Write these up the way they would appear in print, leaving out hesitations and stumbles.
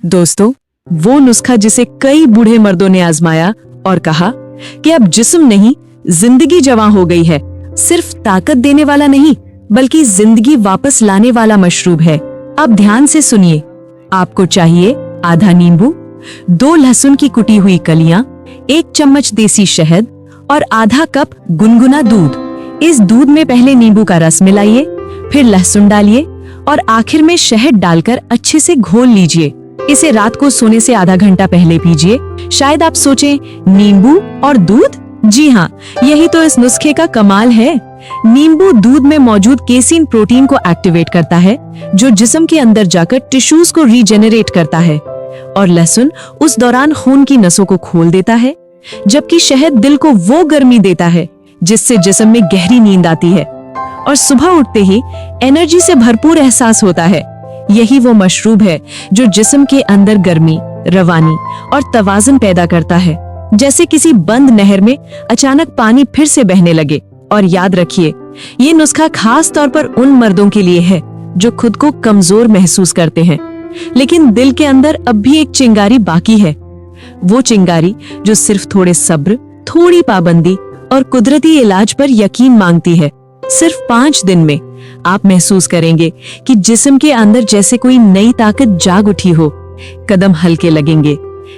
दोस्तों, वो नुस्खा जिसे कई बूढ़े मर्दों ने आजमाया और कहा कि अब जिस्म नहीं, जिंदगी जवां हो गई है। सिर्फ ताकत देने वाला नहीं, बल्कि जिंदगी वापस लाने वाला मशरूब है। अब ध्यान से सुनिए। आपको चाहिए आधा नींबू, 2 लहसुन की कुटी हुई कलियां, 1 चम्मच देसी शहद और आधा कप गुनगुना दूध। इस दूध में पहले नींबू का रस मिलाइए, फिर लहसुन डालिए और आखिर में शहद डालकर अच्छे से घोल लीजिए। इसे रात को सोने से आधा घंटा पहले पीजिए। शायद आप सोचें, नींबू और दूध? जी हाँ, यही तो इस नुस्खे का कमाल है। नींबू दूध में मौजूद केसीन प्रोटीन को एक्टिवेट करता है, जो जिस्म के अंदर जाकर टिश्यूज को रीजेनरेट करता है, और लहसुन उस दौरान खून की नसों को खोल देता है, जबकि शहद दिल को वो गर्मी देता है जिससे जिस्म में गहरी नींद आती है और सुबह उठते ही एनर्जी से भरपूर एहसास होता है। यही वो मशरूब है जो जिस्म के अंदर गर्मी, रवानी और तवाज़ुन पैदा करता है, जैसे किसी बंद नहर में अचानक पानी फिर से बहने लगे। और याद रखिए, ये नुस्खा खास तौर पर उन मर्दों के लिए है जो खुद को कमजोर महसूस करते हैं, लेकिन दिल के अंदर अब भी एक चिंगारी बाकी है। वो चिंगारी जो सिर्फ थोड़े सब्र, थोड़ी पाबंदी और कुदरती इलाज पर यकीन मांगती है। सिर्फ 5 दिन में आप महसूस करेंगे कि जिस्म के अंदर जैसे कोई नई ताकत जाग उठी हो। कदम हल्के लगेंगे,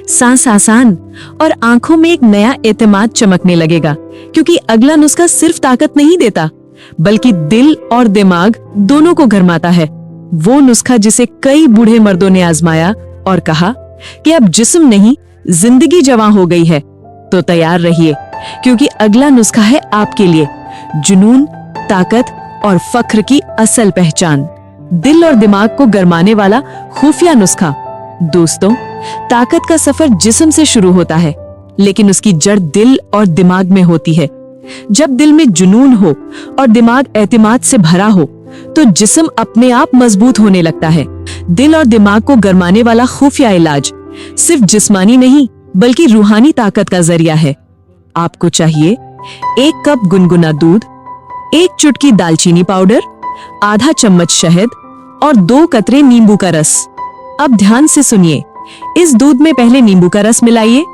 सांस आसान और आंखों में एक नया एतमाद चमकने लगेगा, क्योंकि अगला नुस्खा सिर्फ ताकत नहीं देता, बल्कि दिल और दिमाग दोनों को गरमाता है। वो नुस्खा जिसे कई बूढ़े मर्दों ने आजमाया और कहा कि अब जिस्म नहीं, जिंदगी जवां हो गई है। तो तैयार रहिए, क्योंकि अगला नुस्खा है आपके लिए जुनून, ताकत और फख्र की असल पहचान। दिल और दिमाग को गरमाने वाला खुफिया नुस्खा। दोस्तों, ताकत का सफर जिस्म से शुरू होता है, लेकिन उसकी जड़ दिल और दिमाग में होती है। जब दिल में जुनून हो और दिमाग एतमाद से भरा हो, तो जिस्म अपने आप मजबूत होने लगता है। दिल और दिमाग को गरमाने वाला खुफिया इलाज सिर्फ जिस्मानी नहीं, बल्कि रूहानी ताकत का जरिया है। आपको चाहिए 1 कप गुनगुना दूध, 1 चुटकी दालचीनी पाउडर, आधा चम्मच शहद और 2 कतरे नींबू का रस। अब ध्यान से सुनिए। इस दूध में पहले नींबू का रस मिलाइए,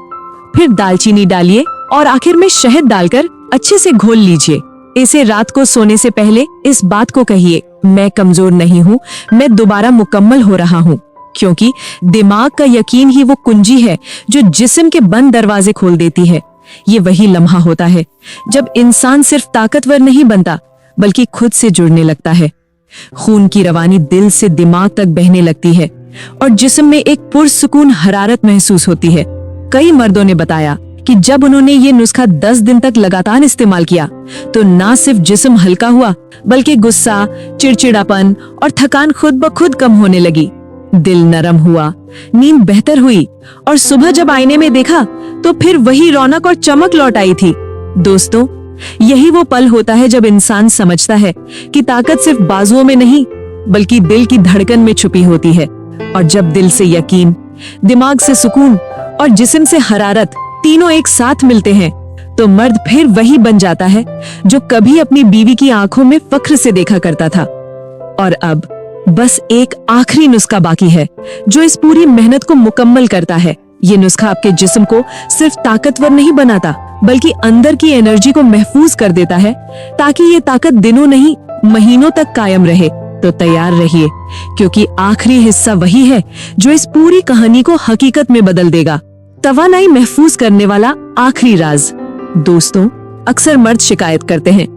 फिर दालचीनी डालिए और आखिर में शहद डालकर अच्छे से घोल लीजिए। इसे रात को सोने से पहले इस बात को कहिए, मैं कमजोर नहीं हूँ, मैं दोबारा मुकम्मल हो रहा हूँ। क्योंकि दिमाग का यकीन ही वो कुंजी है जो जिस्म के बंद दरवाजे खोल देती है। ये वही लम्हा होता है जब इंसान सिर्फ ताकतवर नहीं बनता, बल्कि खुद से जुड़ने लगता है। खून की रवानी दिल से दिमाग तक बहने लगती है और जिस्म में एक पुरसुकून हरारत महसूस होती है। कई मर्दों ने बताया कि जब उन्होंने ये नुस्खा 10 दिन तक लगातार इस्तेमाल किया, तो ना सिर्फ जिस्म हल्का हुआ, बल्कि गुस्सा, चिड़चिड़ापन और थकान खुद ब खुद कम होने लगी। दिल नरम हुआ, नींद बेहतर हुई और सुबह जब आईने में देखा तो फिर वही रौनक और चमक लौट आई थी। दोस्तों, यही वो पल होता है जब इंसान समझता है कि ताकत सिर्फ बाजुओं में नहीं, बल्कि दिल की धड़कन में छुपी होती है। और जब दिल से यकीन, दिमाग से सुकून और जिस्म से हरारत तीनों एक साथ मिलते हैं, तो मर्द फिर वही बन जाता है जो कभी अपनी बीवी की आंखों में फख्र से देखा करता था। और अब बस एक आखिरी नुस्खा बाकी है जो इस पूरी मेहनत को मुकम्मल करता है। ये नुस्खा आपके जिस्म को सिर्फ ताकतवर नहीं बनाता, बल्कि अंदर की एनर्जी को महफूज कर देता है, ताकि ये ताकत दिनों नहीं, महीनों तक कायम रहे। तो तैयार रहिए, क्योंकि आखिरी हिस्सा वही है जो इस पूरी कहानी को हकीकत में बदल देगा। तवानाई महफूज करने वाला आखिरी राज। दोस्तों, अक्सर मर्द शिकायत करते हैं,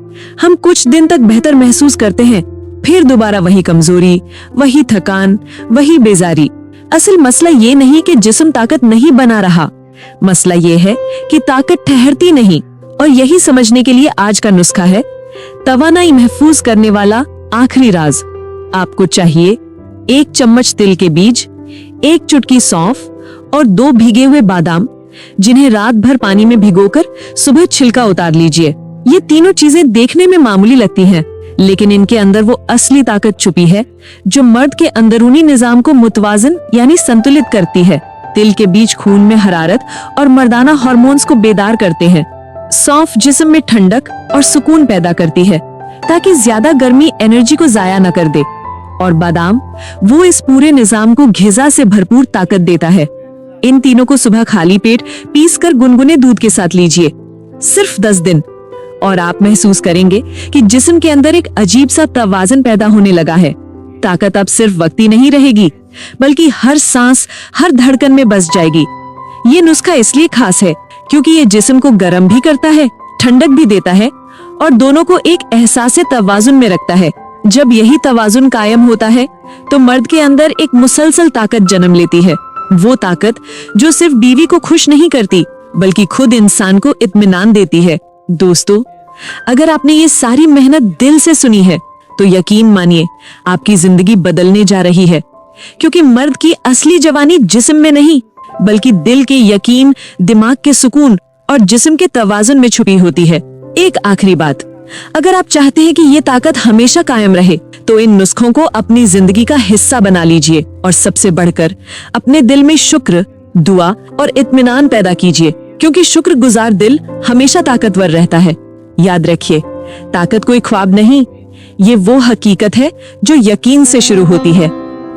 हम कुछ दिन तक बेहतर महसूस करते हैं, फिर दोबारा वही कमजोरी, वही थकान, वही बेजारी। असल मसला ये नहीं कि जिस्म ताकत नहीं बना रहा, मसला ये है कि ताकत ठहरती नहीं। और यही समझने के लिए आज का नुस्खा है तवानाई महफूज करने वाला आखिरी राज। आपको चाहिए 1 चम्मच तिल के बीज, 1 चुटकी सौंफ और 2 भीगे हुए बादाम, जिन्हें रात भर पानी में भिगोकर सुबह छिलका उतार लीजिए। ये तीनों चीजें देखने में मामूली लगती हैं, लेकिन इनके अंदर वो असली ताकत छुपी है जो मर्द के अंदरूनी निजाम को मुतवाजन यानी संतुलित करती है। तिल के बीज खून में हरारत और मर्दाना हार्मोन्स को बेदार करते हैं। सौंफ जिस्म में ठंडक और सुकून पैदा करती है, ताकि ज्यादा गर्मी एनर्जी को जाया न कर दे। और बादाम, वो इस पूरे निजाम को घिजा से भरपूर ताकत देता है। इन तीनों को सुबह खाली पेट पीसकर गुनगुने दूध के साथ लीजिए, सिर्फ 10 दिन, और आप महसूस करेंगे कि जिस्म के अंदर एक अजीब सा तवाज़ुन पैदा होने लगा है। ताकत अब सिर्फ वक्ती नहीं रहेगी, बल्कि हर सांस, हर धड़कन में बस जाएगी। ये नुस्खा इसलिए खास है क्योंकि ये जिस्म को गर्म भी करता है, ठंडक भी देता है और दोनों को एक एहसास तवाज़ुन में रखता है। जब यही तवाज़ुन कायम होता है तो मर्द के अंदर एक मुसलसल ताकत जन्म लेती है। वो ताकत जो सिर्फ बीवी को खुश नहीं करती, बल्कि खुद इंसान को इत्मीनान देती है। दोस्तों, अगर आपने ये सारी मेहनत दिल से सुनी है तो यकीन मानिए आपकी जिंदगी बदलने जा रही है, क्योंकि मर्द की असली जवानी जिस्म में नहीं, बल्कि दिल के यकीन, दिमाग के सुकून और जिस्म के तवाज़ुन में छुपी होती है। एक आखिरी बात, अगर आप चाहते हैं कि ये ताकत हमेशा कायम रहे तो इन नुस्खों को अपनी जिंदगी का हिस्सा बना लीजिए और सबसे बढ़कर अपने दिल में शुक्र, दुआ और इत्मीनान पैदा कीजिए, क्योंकि शुक्रगुजार दिल हमेशा ताकतवर रहता है। याद रखिए, ताकत कोई ख्वाब नहीं, ये वो हकीकत है जो यकीन से शुरू होती है।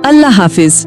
अल्लाह हाफिज।